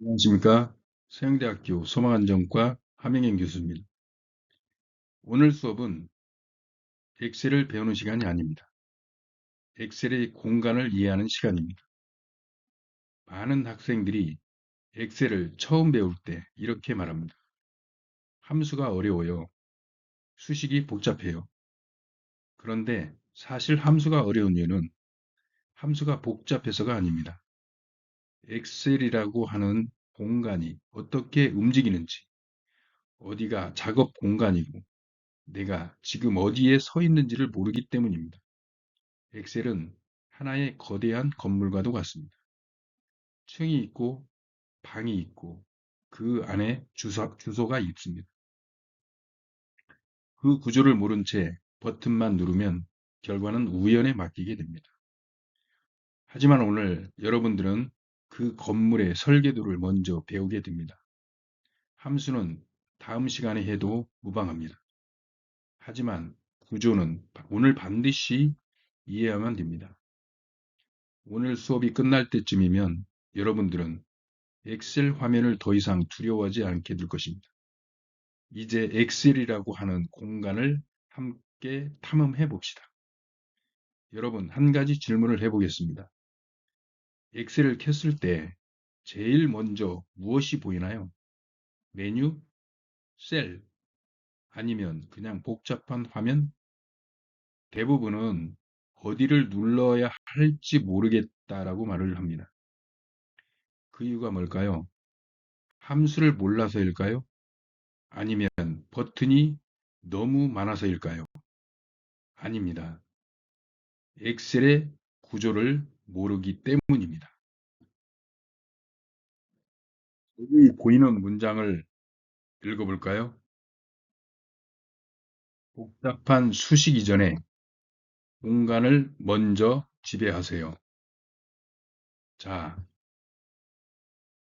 안녕하십니까. 서영대학교 소망안정과 함영현 교수입니다. 오늘 수업은 엑셀을 배우는 시간이 아닙니다. 엑셀의 공간을 이해하는 시간입니다. 많은 학생들이 엑셀을 처음 배울 때 이렇게 말합니다. 함수가 어려워요. 수식이 복잡해요. 그런데 사실 함수가 어려운 이유는 함수가 복잡해서가 아닙니다. 엑셀이라고 하는 공간이 어떻게 움직이는지, 어디가 작업 공간이고, 내가 지금 어디에 서 있는지를 모르기 때문입니다. 엑셀은 하나의 거대한 건물과도 같습니다. 층이 있고 방이 있고 그 안에 주소가 있습니다. 그 구조를 모른 채 버튼만 누르면 결과는 우연에 맡기게 됩니다. 하지만 오늘 여러분들은 그 건물의 설계도를 먼저 배우게 됩니다. 함수는 다음 시간에 해도 무방합니다. 하지만 구조는 오늘 반드시 이해하면 됩니다. 오늘 수업이 끝날 때쯤이면 여러분들은 엑셀 화면을 더 이상 두려워하지 않게 될 것입니다. 이제 엑셀이라고 하는 공간을 함께 탐험해 봅시다. 여러분, 한 가지 질문을 해보겠습니다. 엑셀을 켰을 때 제일 먼저 무엇이 보이나요? 메뉴, 셀, 아니면 그냥 복잡한 화면? 대부분은 어디를 눌러야 할지 모르겠다라고 말을 합니다. 그 이유가 뭘까요? 함수를 몰라서일까요? 아니면 버튼이 너무 많아서일까요? 아닙니다. 엑셀의 구조를 모르기 때문입니다. 여기 보이는 문장을 읽어볼까요? 복잡한 수식 이전에 공간을 먼저 지배하세요. 자,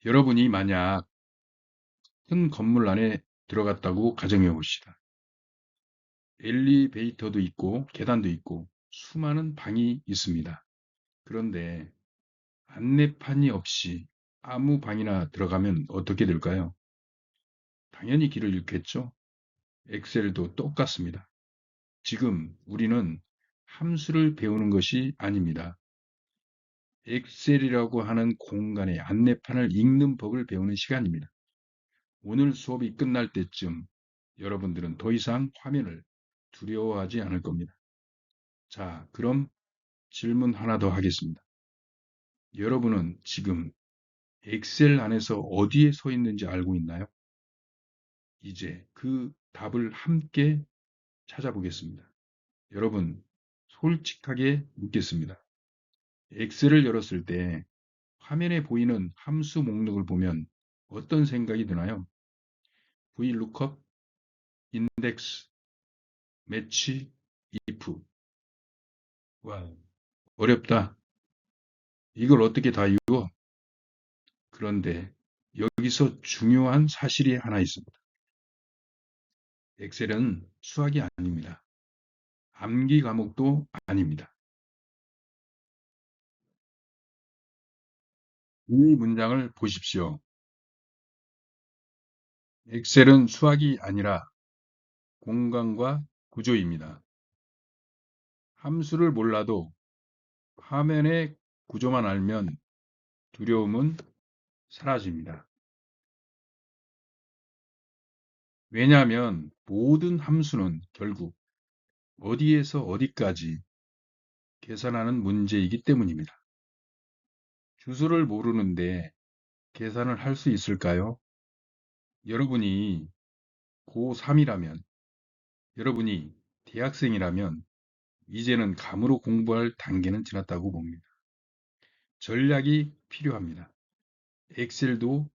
여러분이 만약 큰 건물 안에 들어갔다고 가정해 봅시다. 엘리베이터도 있고 계단도 있고 수많은 방이 있습니다. 그런데 안내판이 없이 아무 방이나 들어가면 어떻게 될까요? 당연히 길을 잃겠죠? 엑셀도 똑같습니다. 지금 우리는 함수를 배우는 것이 아닙니다. 엑셀이라고 하는 공간의 안내판을 읽는 법을 배우는 시간입니다. 오늘 수업이 끝날 때쯤 여러분들은 더 이상 화면을 두려워하지 않을 겁니다. 자, 그럼 질문 하나 더 하겠습니다. 여러분은 지금 엑셀 안에서 어디에 서 있는지 알고 있나요? 이제 그 답을 함께 찾아보겠습니다. 여러분, 솔직하게 묻겠습니다. 엑셀을 열었을 때 화면에 보이는 함수 목록을 보면 어떤 생각이 드나요? VLOOKUP, 인덱스, 매치, if. 와, 어렵다. 이걸 어떻게 다 이루어? 그런데 여기서 중요한 사실이 하나 있습니다. 엑셀은 수학이 아닙니다. 암기 과목도 아닙니다. 이 문장을 보십시오. 엑셀은 수학이 아니라 공간과 구조입니다. 함수를 몰라도 화면의 구조만 알면 두려움은 사라집니다. 왜냐하면 모든 함수는 결국 어디에서 어디까지 계산하는 문제이기 때문입니다. 주소를 모르는데 계산을 할 수 있을까요? 여러분이 고3이라면, 여러분이 대학생이라면 이제는 감으로 공부할 단계는 지났다고 봅니다. 전략이 필요합니다. 엑셀도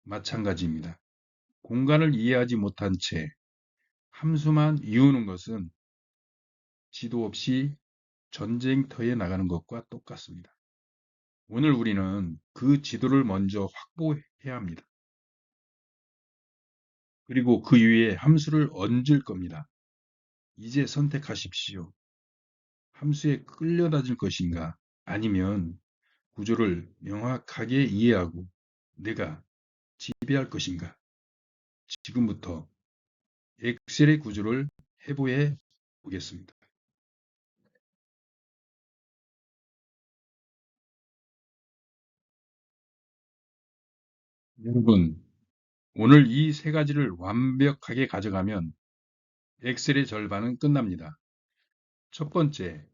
마찬가지입니다. 공간을 이해하지 못한 채 함수만 이우는 것은 지도 없이 전쟁터에 나가는 것과 똑같습니다. 오늘 우리는 그 지도를 먼저 확보해야 합니다. 그리고 그 위에 함수를 얹을 겁니다. 이제 선택하십시오. 함수에 끌려다닐 것인가? 아니면 구조를 명확하게 이해하고 내가 지배할 것인가? 지금부터 엑셀의 구조를 해부해 보겠습니다. 여러분, 오늘 이 세 가지를 완벽하게 가져가면 엑셀의 절반은 끝납니다. 첫 번째,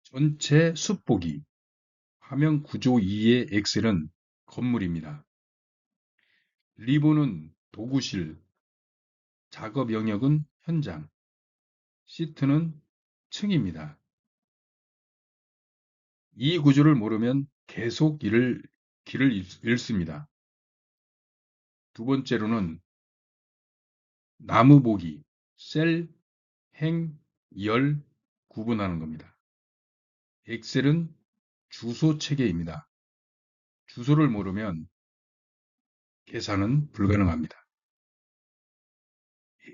전체 숲 보기. 화면 구조 2의 엑셀은 건물입니다. 리본은 도구실, 작업 영역은 현장, 시트는 층입니다. 이 구조를 모르면 계속 길을 잃습니다. 두 번째로는 나무 보기, 셀, 행, 열 구분하는 겁니다. 엑셀은 주소 체계입니다. 주소를 모르면 계산은 불가능합니다.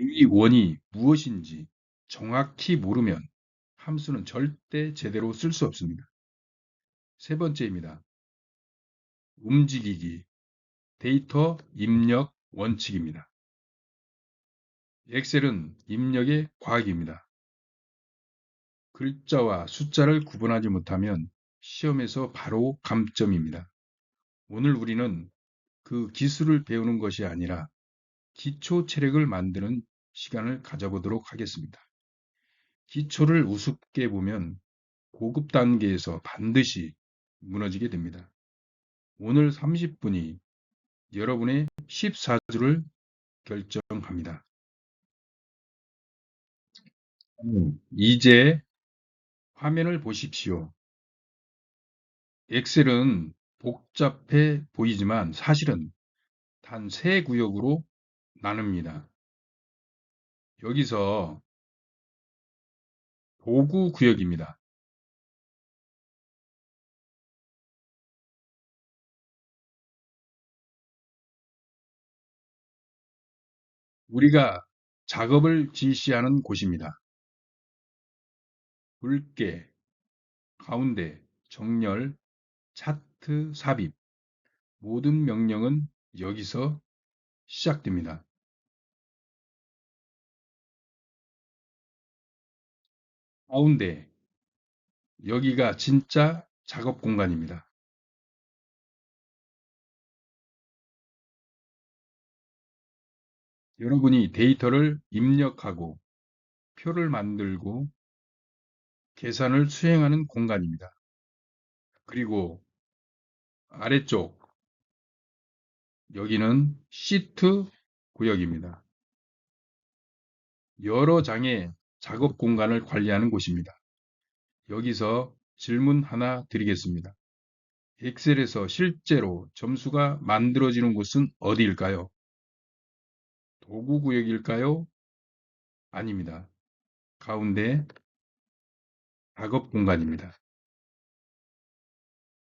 이 원이 무엇인지 정확히 모르면 함수는 절대 제대로 쓸 수 없습니다. 세 번째입니다. 움직이기, 데이터 입력 원칙입니다. 엑셀은 입력의 과학입니다. 글자와 숫자를 구분하지 못하면 시험에서 바로 감점입니다. 오늘 우리는 그 기술을 배우는 것이 아니라 기초 체력을 만드는 시간을 가져보도록 하겠습니다. 기초를 우습게 보면 고급 단계에서 반드시 무너지게 됩니다. 오늘 30분이 여러분의 14주를 결정합니다. 이제 화면을 보십시오. 엑셀은 복잡해 보이지만 사실은 단 세 구역으로 나눕니다. 여기서 도구 구역입니다. 우리가 작업을 지시하는 곳입니다. 굵게, 가운데, 정렬, 차트, 삽입 모든 명령은 여기서 시작됩니다. 가운데, 여기가 진짜 작업 공간입니다. 여러분이 데이터를 입력하고 표를 만들고 계산을 수행하는 공간입니다. 그리고 아래쪽, 여기는 시트 구역입니다. 여러 장의 작업 공간을 관리하는 곳입니다. 여기서 질문 하나 드리겠습니다. 엑셀에서 실제로 점수가 만들어지는 곳은 어디일까요? 도구 구역일까요? 아닙니다. 가운데 작업 공간입니다.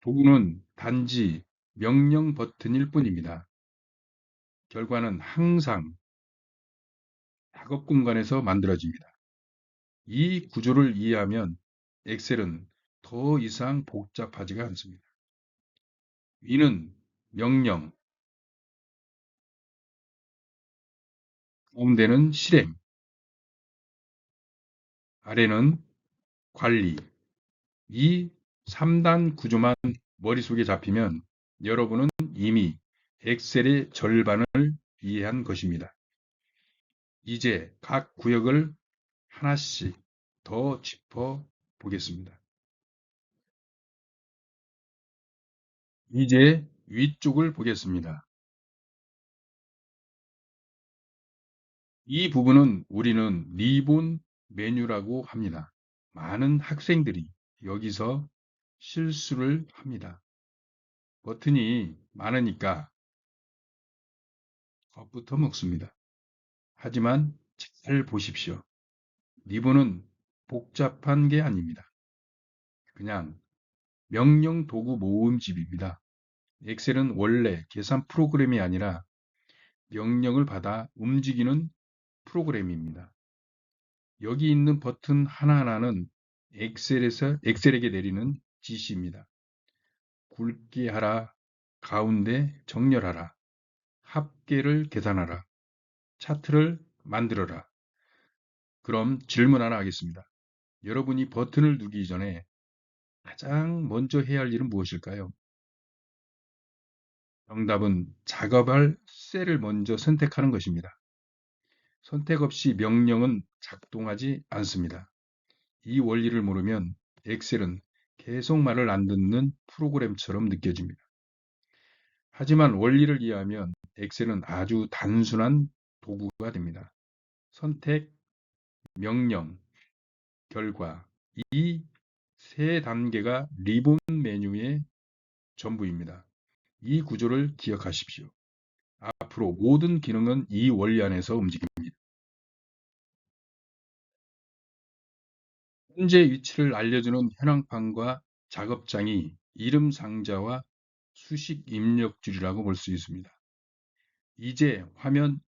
도구는 단지 명령 버튼일 뿐입니다. 결과는 항상 작업 공간에서 만들어집니다. 이 구조를 이해하면 엑셀은 더 이상 복잡하지가 않습니다. 위는 명령, 가운데는 실행, 아래는 관리. 이 3단 구조만 머릿속에 잡히면 여러분은 이미 엑셀의 절반을 이해한 것입니다. 이제 각 구역을 하나씩 더 짚어 보겠습니다. 이제 위쪽을 보겠습니다. 이 부분은 우리는 리본 메뉴라고 합니다. 많은 학생들이 여기서 실수를 합니다. 버튼이 많으니까 겁부터 먹습니다. 하지만 잘 보십시오. 리본은 복잡한 게 아닙니다. 그냥 명령 도구 모음집입니다. 엑셀은 원래 계산 프로그램이 아니라 명령을 받아 움직이는 프로그램입니다. 여기 있는 버튼 하나하나는 엑셀에게 내리는 지시입니다. 굵게 하라, 가운데 정렬하라, 합계를 계산하라, 차트를 만들어라. 그럼 질문 하나 하겠습니다. 여러분이 버튼을 누르기 전에 가장 먼저 해야 할 일은 무엇일까요? 정답은 작업할 셀을 먼저 선택하는 것입니다. 선택 없이 명령은 작동하지 않습니다. 이 원리를 모르면 엑셀은 계속 말을 안 듣는 프로그램처럼 느껴집니다. 하지만 원리를 이해하면 엑셀은 아주 단순한 도구가 됩니다. 선택, 명령, 결과. 이 세 단계가 리본 메뉴의 전부입니다. 이 구조를 기억하십시오. 앞으로 모든 기능은 이 원리 안에서 움직입니다. 현재 위치를 알려주는 현황판과 작업장이 이름 상자와 수식 입력줄이라고 볼 수 있습니다. 이제 화면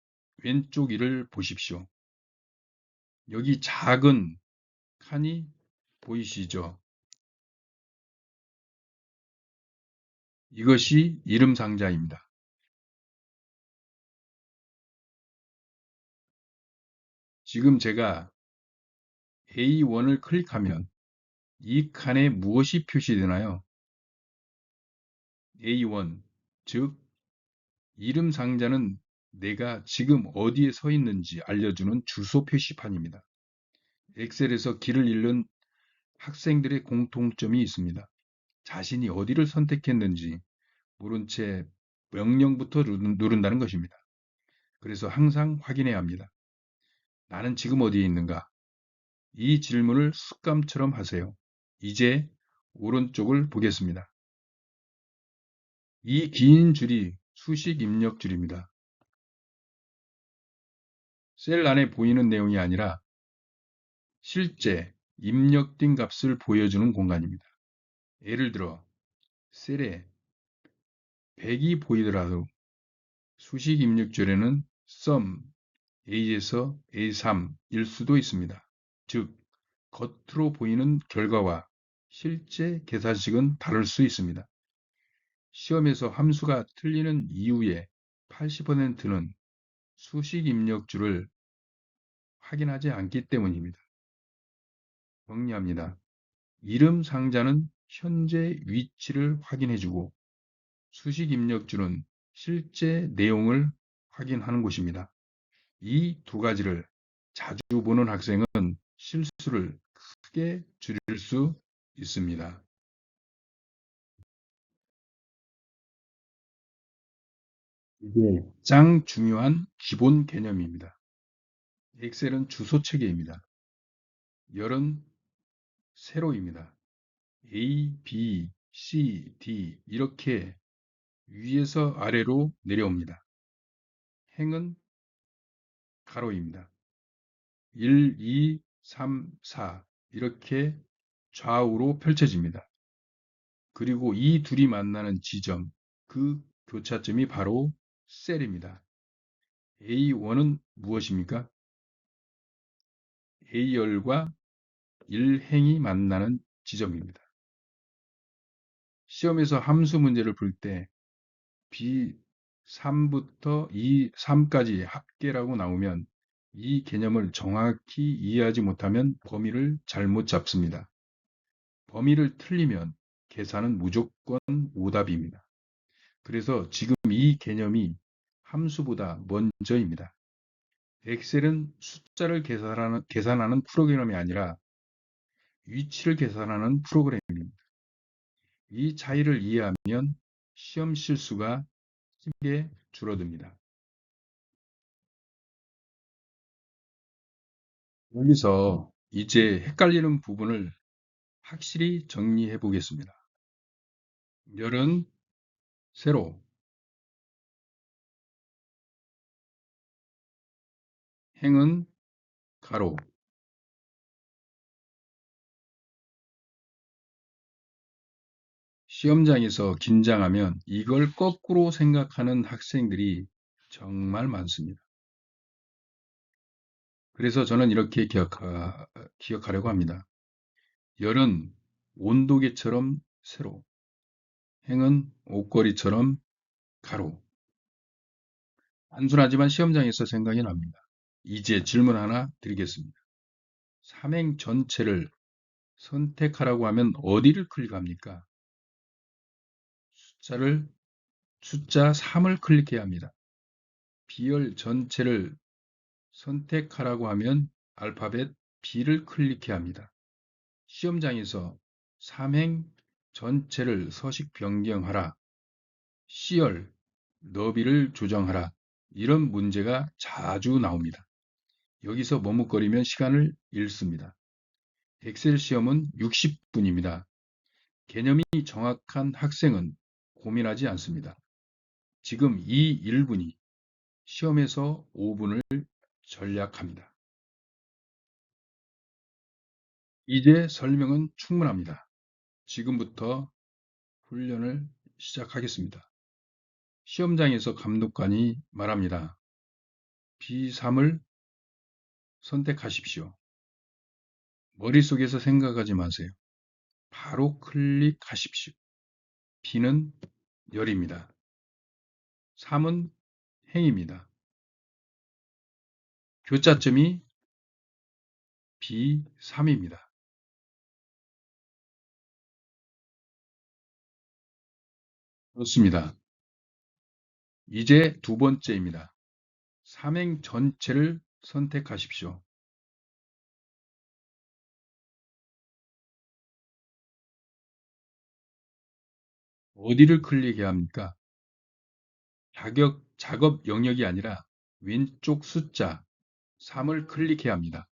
왼쪽 위를 보십시오. 여기 작은 칸이 보이시죠? 이것이 이름 상자입니다. 지금 제가 A1을 클릭하면 이 칸에 무엇이 표시되나요? A1, 즉 이름 상자는 내가 지금 어디에 서 있는지 알려주는 주소 표시판입니다. 엑셀에서 길을 잃는 학생들의 공통점이 있습니다. 자신이 어디를 선택했는지 모른 채 명령부터 누른다는 것입니다. 그래서 항상 확인해야 합니다. 나는 지금 어디에 있는가? 이 질문을 습관처럼 하세요. 이제 오른쪽을 보겠습니다. 이 긴 줄이 수식 입력 줄입니다. 셀 안에 보이는 내용이 아니라 실제 입력된 값을 보여주는 공간입니다. 예를 들어 셀에 100이 보이더라도 수식 입력줄에는 sum A에서 A3일 수도 있습니다. 즉, 겉으로 보이는 결과와 실제 계산식은 다를 수 있습니다. 시험에서 함수가 틀리는 이유의 80%는 수식 입력줄을 확인하지 않기 때문입니다. 정리합니다. 이름 상자는 현재 위치를 확인해주고 수식 입력줄은 실제 내용을 확인하는 곳입니다. 이 두 가지를 자주 보는 학생은 실수를 크게 줄일 수 있습니다. 이게 가장 중요한 기본 개념입니다. 엑셀은 주소 체계입니다. 열은 세로입니다. A, B, C, D 이렇게 위에서 아래로 내려옵니다. 행은 가로입니다. 1, 2, 3, 4 이렇게 좌우로 펼쳐집니다. 그리고 이 둘이 만나는 지점, 그 교차점이 바로 셀입니다. A1은 무엇입니까? A열과 1행이 만나는 지점입니다. 시험에서 함수 문제를 풀 때 B3부터 2, 3까지 합계라고 나오면 이 개념을 정확히 이해하지 못하면 범위를 잘못 잡습니다. 범위를 틀리면 계산은 무조건 오답입니다. 그래서 지금 이 개념이 함수보다 먼저입니다. 엑셀은 숫자를 계산하는 프로그램이 아니라 위치를 계산하는 프로그램입니다. 이 차이를 이해하면 시험 실수가 크게 줄어듭니다. 여기서 이제 헷갈리는 부분을 확실히 정리해 보겠습니다. 열은 세로, 행은 가로. 시험장에서 긴장하면 이걸 거꾸로 생각하는 학생들이 정말 많습니다. 그래서 저는 이렇게 기억하려고 합니다. 열은 온도계처럼 세로, 행은 옷걸이처럼 가로. 단순하지만 시험장에서 생각이 납니다. 이제 질문 하나 드리겠습니다. 삼행 전체를 선택하라고 하면 어디를 클릭합니까? 숫자 3을 클릭해야 합니다. 비열 전체를 선택하라고 하면 알파벳 B를 클릭해야 합니다. 시험장에서 삼행 전체를 서식 변경하라, C열 너비를 조정하라, 이런 문제가 자주 나옵니다. 여기서 머뭇거리면 시간을 잃습니다. 엑셀 시험은 60분입니다. 개념이 정확한 학생은 고민하지 않습니다. 지금 이 1분이 시험에서 5분을 절약합니다. 이제 설명은 충분합니다. 지금부터 훈련을 시작하겠습니다. 시험장에서 감독관이 말합니다. B3을 선택하십시오. 머릿속에서 생각하지 마세요. 바로 클릭하십시오. B는 열입니다. 3은 행입니다. 교차점이 B3입니다. 그렇습니다. 이제 두 번째입니다. 삼행 전체를 선택하십시오. 어디를 클릭해야 합니까? 작업 영역이 아니라 왼쪽 숫자 3을 클릭해야 합니다.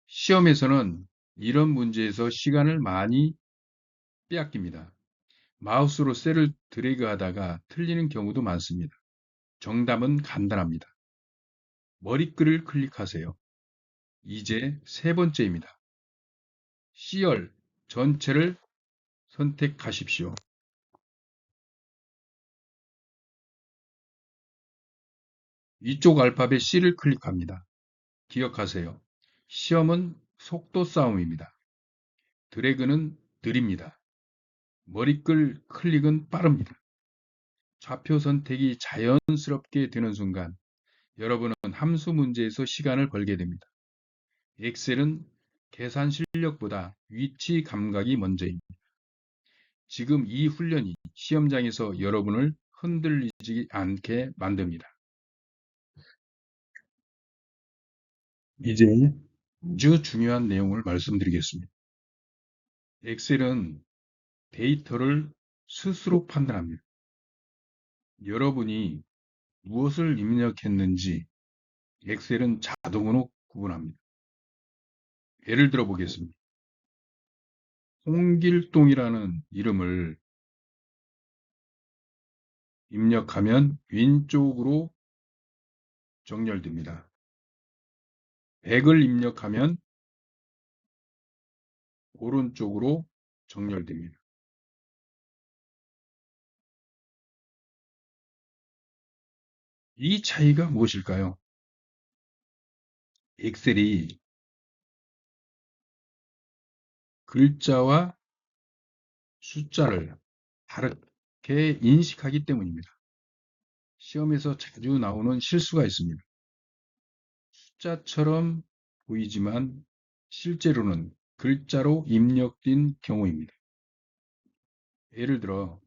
시험에서는 이런 문제에서 시간을 많이 빼앗깁니다. 마우스로 셀을 드래그 하다가 틀리는 경우도 많습니다. 정답은 간단합니다. 머리글을 클릭하세요. 이제 세 번째입니다. C열 전체를 선택하십시오. 위쪽 알파벳 C를 클릭합니다. 기억하세요. 시험은 속도 싸움입니다. 드래그는 느립니다. 머리글 클릭은 빠릅니다. 좌표 선택이 자연스럽게 되는 순간 여러분은 함수 문제에서 시간을 벌게 됩니다. 엑셀은 계산 실력보다 위치 감각이 먼저입니다. 지금 이 훈련이 시험장에서 여러분을 흔들리지 않게 만듭니다. 이제 아주 중요한 내용을 말씀드리겠습니다. 엑셀은 데이터를 스스로 판단합니다. 여러분이 무엇을 입력했는지 엑셀은 자동으로 구분합니다. 예를 들어 보겠습니다. 홍길동이라는 이름을 입력하면 왼쪽으로 정렬됩니다. 100을 입력하면 오른쪽으로 정렬됩니다. 이 차이가 무엇일까요? 엑셀이 글자와 숫자를 다르게 인식하기 때문입니다. 시험에서 자주 나오는 실수가 있습니다. 숫자처럼 보이지만 실제로는 글자로 입력된 경우입니다. 예를 들어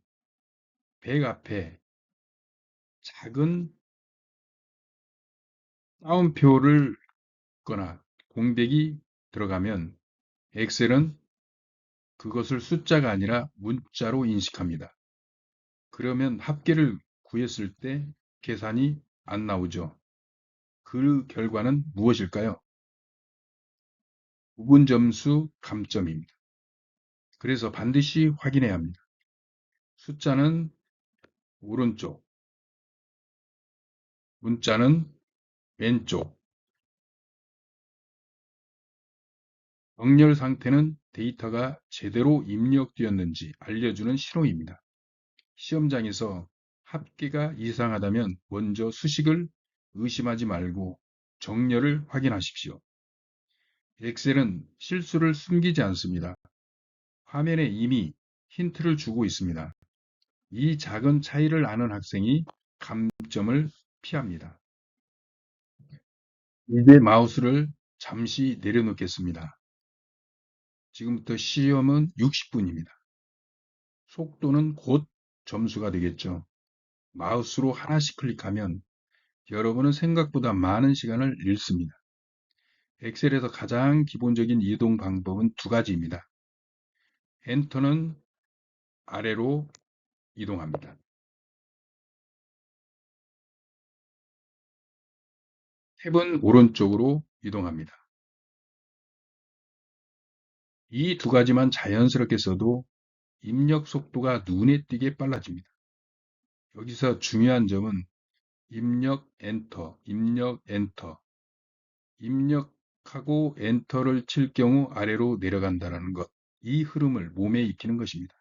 100 앞에 작은 따옴표를 거나 공백이 들어가면 엑셀은 그것을 숫자가 아니라 문자로 인식합니다. 그러면 합계를 구했을 때 계산이 안 나오죠. 그 결과는 무엇일까요? 부분 점수 감점입니다. 그래서 반드시 확인해야 합니다. 숫자는 오른쪽, 문자는 왼쪽. 정렬 상태는 데이터가 제대로 입력되었는지 알려주는 신호입니다. 시험장에서 합계가 이상하다면 먼저 수식을 의심하지 말고 정렬을 확인하십시오. 엑셀은 실수를 숨기지 않습니다. 화면에 이미 힌트를 주고 있습니다. 이 작은 차이를 아는 학생이 감점을 피합니다. 이제 마우스를 잠시 내려놓겠습니다. 지금부터 시험은 60분입니다. 속도는 곧 점수가 되겠죠. 마우스로 하나씩 클릭하면 여러분은 생각보다 많은 시간을 잃습니다. 엑셀에서 가장 기본적인 이동 방법은 두 가지입니다. 엔터는 아래로 이동합니다. 탭은 오른쪽으로 이동합니다. 이 두 가지만 자연스럽게 써도 입력 속도가 눈에 띄게 빨라집니다. 여기서 중요한 점은 입력 엔터, 입력 엔터, 입력하고 엔터를 칠 경우 아래로 내려간다는 것, 이 흐름을 몸에 익히는 것입니다.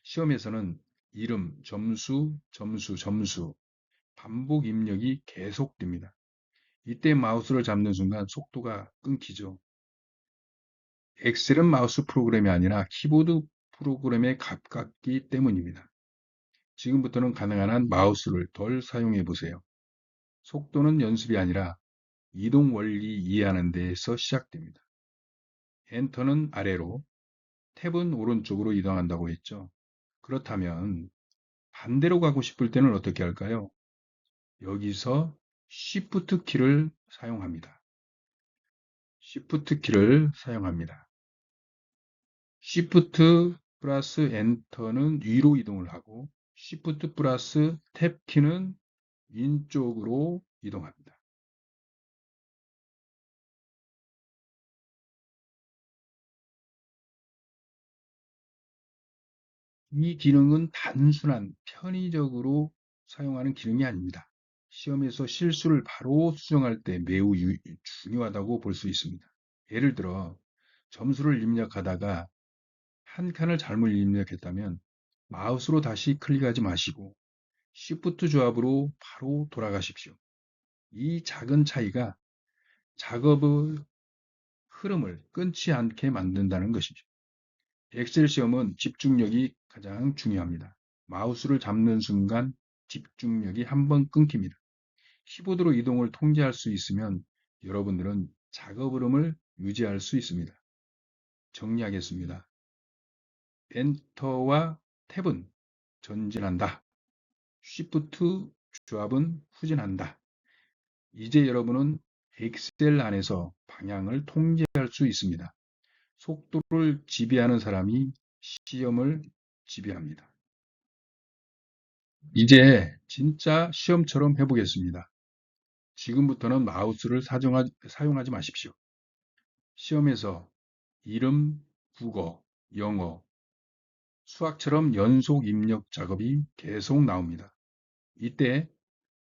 시험에서는 이름, 점수, 점수, 점수, 반복 입력이 계속됩니다. 이때 마우스를 잡는 순간 속도가 끊기죠. 엑셀은 마우스 프로그램이 아니라 키보드 프로그램에 가깝기 때문입니다. 지금부터는 가능한 한 마우스를 덜 사용해 보세요. 속도는 연습이 아니라 이동 원리 이해하는 데에서 시작됩니다. 엔터는 아래로, 탭은 오른쪽으로 이동한다고 했죠. 그렇다면 반대로 가고 싶을 때는 어떻게 할까요? 여기서 Shift 키를 사용합니다. Shift 키를 사용합니다. Shift 플러스 엔터는 위로 이동을 하고 Shift 플러스 탭 키는 왼쪽으로 이동합니다. 이 기능은 단순한 편의적으로 사용하는 기능이 아닙니다. 시험에서 실수를 바로 수정할 때 매우 중요하다고 볼 수 있습니다. 예를 들어 점수를 입력하다가 한 칸을 잘못 입력했다면 마우스로 다시 클릭하지 마시고 Shift 조합으로 바로 돌아가십시오. 이 작은 차이가 작업의 흐름을 끊지 않게 만든다는 것이죠. 엑셀 시험은 집중력이 가장 중요합니다. 마우스를 잡는 순간 집중력이 한번 끊깁니다. 키보드로 이동을 통제할 수 있으면 여러분들은 작업 흐름을 유지할 수 있습니다. 정리하겠습니다. 엔터와 탭은 전진한다. Shift 조합은 후진한다. 이제 여러분은 엑셀 안에서 방향을 통제할 수 있습니다. 속도를 지배하는 사람이 시험을 지배합니다. 이제 진짜 시험처럼 해보겠습니다. 지금부터는 마우스를 사용하지 마십시오. 시험에서 이름, 국어, 영어, 수학처럼 연속 입력 작업이 계속 나옵니다. 이때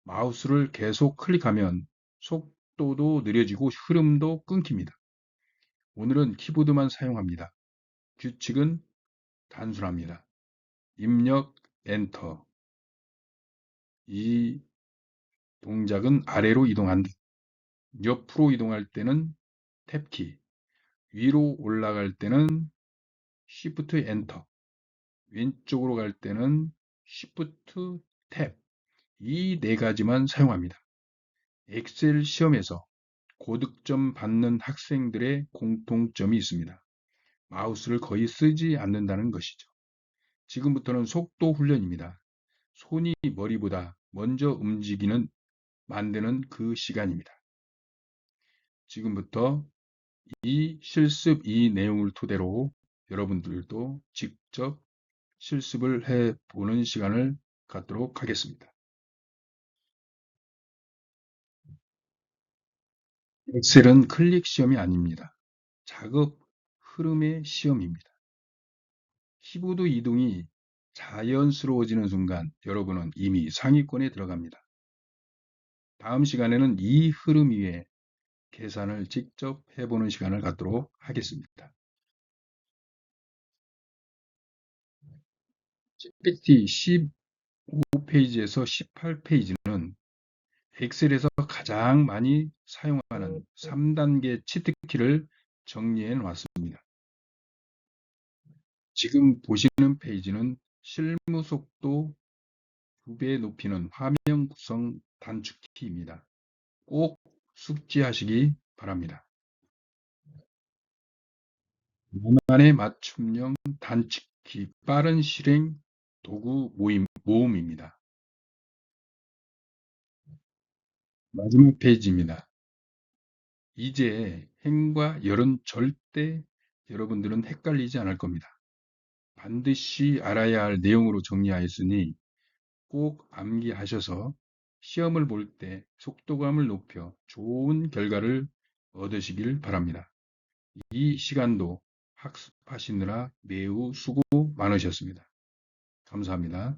마우스를 계속 클릭하면 속도도 느려지고 흐름도 끊깁니다. 오늘은 키보드만 사용합니다. 규칙은 단순합니다. 입력, 엔터. 이 동작은 아래로 이동한다. 옆으로 이동할 때는 탭키, 위로 올라갈 때는 Shift 엔터, 왼쪽으로 갈 때는 Shift 탭. 이 네 가지만 사용합니다. 엑셀 시험에서 고득점 받는 학생들의 공통점이 있습니다. 마우스를 거의 쓰지 않는다는 것이죠. 지금부터는 속도 훈련입니다. 손이 머리보다 먼저 움직이는 만드는 그 시간입니다. 지금부터 이 내용을 토대로 여러분들도 직접 실습을 해보는 시간을 갖도록 하겠습니다. 엑셀은 클릭 시험이 아닙니다. 작업 흐름의 시험입니다. 키보드 이동이 자연스러워지는 순간 여러분은 이미 상위권에 들어갑니다. 다음 시간에는 이 흐름 위에 계산을 직접 해보는 시간을 갖도록 하겠습니다. GPT 15페이지에서 18페이지는 엑셀에서 가장 많이 사용하는 3단계 치트키를 정리해 놨습니다. 지금 보시는 페이지는 실무 속도 2배 높이는 화면 구성 단축키입니다. 꼭 숙지하시기 바랍니다. 나만의 맞춤형 단축키 빠른 실행 도구 모음입니다. 마지막 페이지입니다. 이제 행과 열은 절대 여러분들은 헷갈리지 않을 겁니다. 반드시 알아야 할 내용으로 정리하였으니 꼭 암기하셔서 시험을 볼 때 속도감을 높여 좋은 결과를 얻으시길 바랍니다. 이 시간도 학습하시느라 매우 수고 많으셨습니다. 감사합니다.